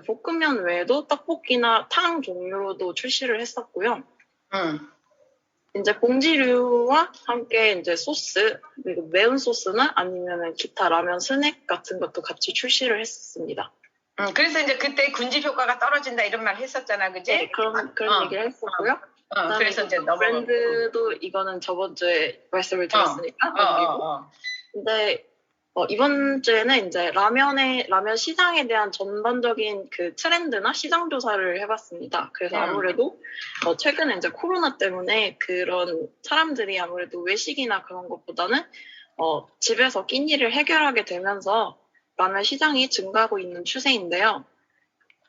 볶음면 외에도 떡볶이나 탕 종류로도 출시를 했었고요. 이제 봉지류와 함께 이제 소스, 그리고 매운 소스나 아니면은 기타 라면 스낵 같은 것도 같이 출시를 했었습니다. 그래서 이제 그때 군집 효과가 떨어진다 이런 말 했었잖아, 그지? 네, 그런 얘기를 했었고요. 그래서 이제 브랜드도 이거는 저번 주에 말씀을 드렸으니까 넘기고. 근데 이번 주에는 이제 라면 시장에 대한 전반적인 그 트렌드나 시장 조사를 해봤습니다. 그래서 아무래도 최근에 이제 코로나 때문에 그런 사람들이 아무래도 외식이나 그런 것보다는 집에서 끼니를 해결하게 되면서 라면 시장이 증가하고 있는 추세인데요.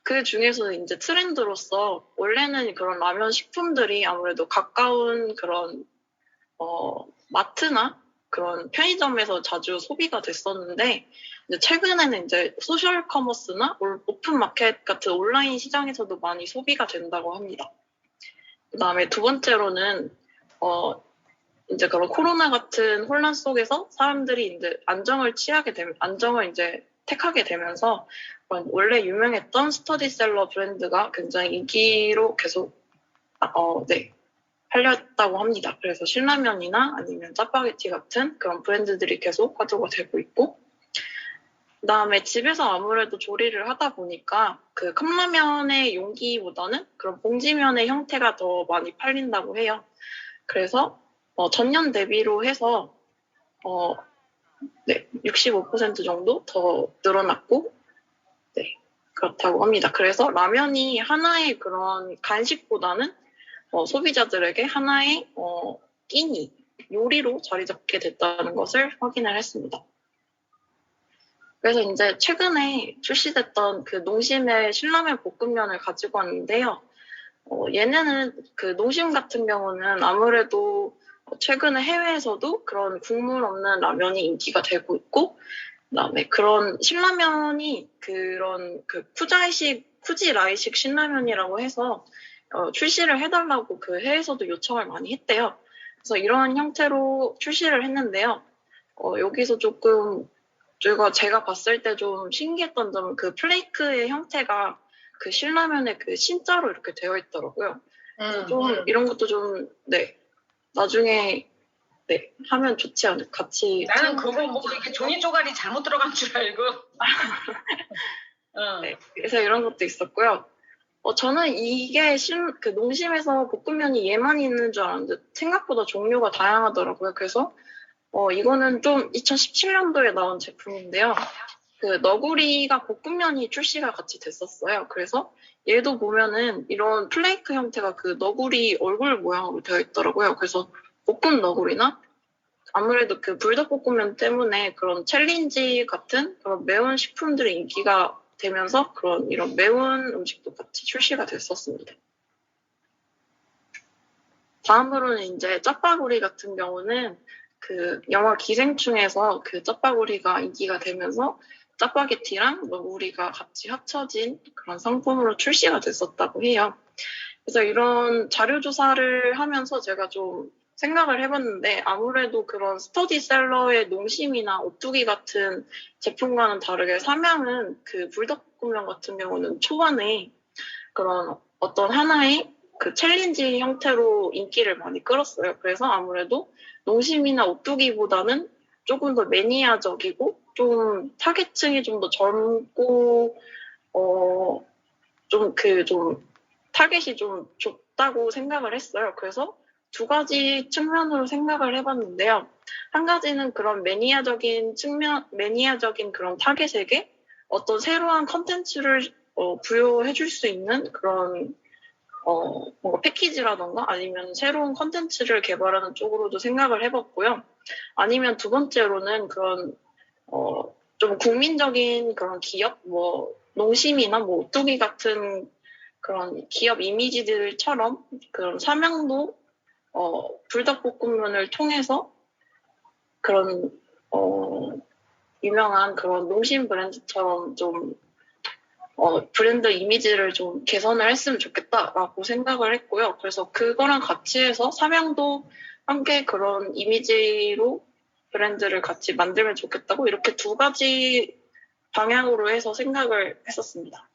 그 중에서 이제 트렌드로서 원래는 그런 라면 식품들이 아무래도 가까운 그런 마트나 그런 편의점에서 자주 소비가 됐었는데 이제 최근에는 이제 소셜 커머스나 오픈 마켓 같은 온라인 시장에서도 많이 소비가 된다고 합니다. 그다음에 두 번째로는 이제 그런 코로나 같은 혼란 속에서 사람들이 이제 안정을 이제 택하게 되면서 원래 유명했던 스터디셀러 브랜드가 굉장히 인기로 계속 팔렸다고 합니다. 그래서 신라면이나 아니면 짜파게티 같은 그런 브랜드들이 계속 화두가 되고 있고, 그다음에 집에서 아무래도 조리를 하다 보니까 그 컵라면의 용기보다는 그런 봉지면의 형태가 더 많이 팔린다고 해요. 그래서 전년 대비로 해서 65% 정도 더 늘어났고, 그렇다고 합니다. 그래서 라면이 하나의 그런 간식보다는 소비자들에게 하나의 끼니, 요리로 자리 잡게 됐다는 것을 확인을 했습니다. 그래서 이제 최근에 출시됐던 그 농심의 신라면 볶음면을 가지고 왔는데요. 얘네는 그 농심 같은 경우는 아무래도 최근에 해외에서도 그런 국물 없는 라면이 인기가 되고 있고, 그다음에 그런 신라면이 그런 그 쿠지라이식 신라면이라고 해서 출시를 해달라고 그 해외에서도 요청을 많이 했대요. 그래서 이런 형태로 출시를 했는데요. 여기서 조금 제가 봤을 때 좀 신기했던 점은 그 플레이크의 형태가 그 신라면에 그 신자로 이렇게 되어 있더라고요. 그래서 좀 이런 것도 좀 나중에 하면 좋지 않을까 같이. 나는 그거 뭐 이렇게 종이 쪼가리 잘못 들어간 줄 알고. 네, 그래서 이런 것도 있었고요. 저는 이게 그 농심에서 볶음면이 얘만 있는 줄 알았는데 생각보다 종류가 다양하더라고요. 그래서 이거는 좀 2017년도에 나온 제품인데요. 그 너구리가 볶음면이 출시가 같이 됐었어요. 그래서 얘도 보면은 이런 플레이크 형태가 그 너구리 얼굴 모양으로 되어 있더라고요. 그래서 볶음 너구리나 아무래도 그 불닭볶음면 때문에 그런 챌린지 같은 그런 매운 식품들의 인기가 되면서 이런 매운 음식도 같이 출시가 됐었습니다. 다음으로는 이제 짜파구리 같은 경우는 그 영화 기생충에서 그 짜파구리가 인기가 되면서 짜파게티랑 너구리가 같이 합쳐진 그런 상품으로 출시가 됐었다고 해요. 그래서 이런 자료 조사를 하면서 제가 좀 생각을 해봤는데 아무래도 그런 스터디셀러의 농심이나 오뚜기 같은 제품과는 다르게 삼양은 그 불닭볶음면 같은 경우는 초반에 그런 어떤 하나의 그 챌린지 형태로 인기를 많이 끌었어요. 그래서 아무래도 농심이나 오뚜기보다는 조금 더 매니아적이고 좀 타겟층이 좀 더 젊고 좀 타겟이 좀 좁다고 생각을 했어요. 그래서 두 가지 측면으로 생각을 해봤는데요. 한 가지는 그런 매니아적인 그런 타겟에게 어떤 새로운 컨텐츠를 부여해줄 수 있는 그런 뭔가 패키지라던가 아니면 새로운 컨텐츠를 개발하는 쪽으로도 생각을 해봤고요. 아니면 두 번째로는 그런 좀 국민적인 그런 기업, 뭐 농심이나 뭐 오뚜기 같은 그런 기업 이미지들처럼 그런 삼양도 불닭볶음면을 통해서 그런 유명한 그런 농심 브랜드처럼 좀 브랜드 이미지를 좀 개선을 했으면 좋겠다라고 생각을 했고요. 그래서 그거랑 같이 해서 삼양도 함께 그런 이미지로 브랜드를 같이 만들면 좋겠다고 이렇게 두 가지 방향으로 해서 생각을 했었습니다.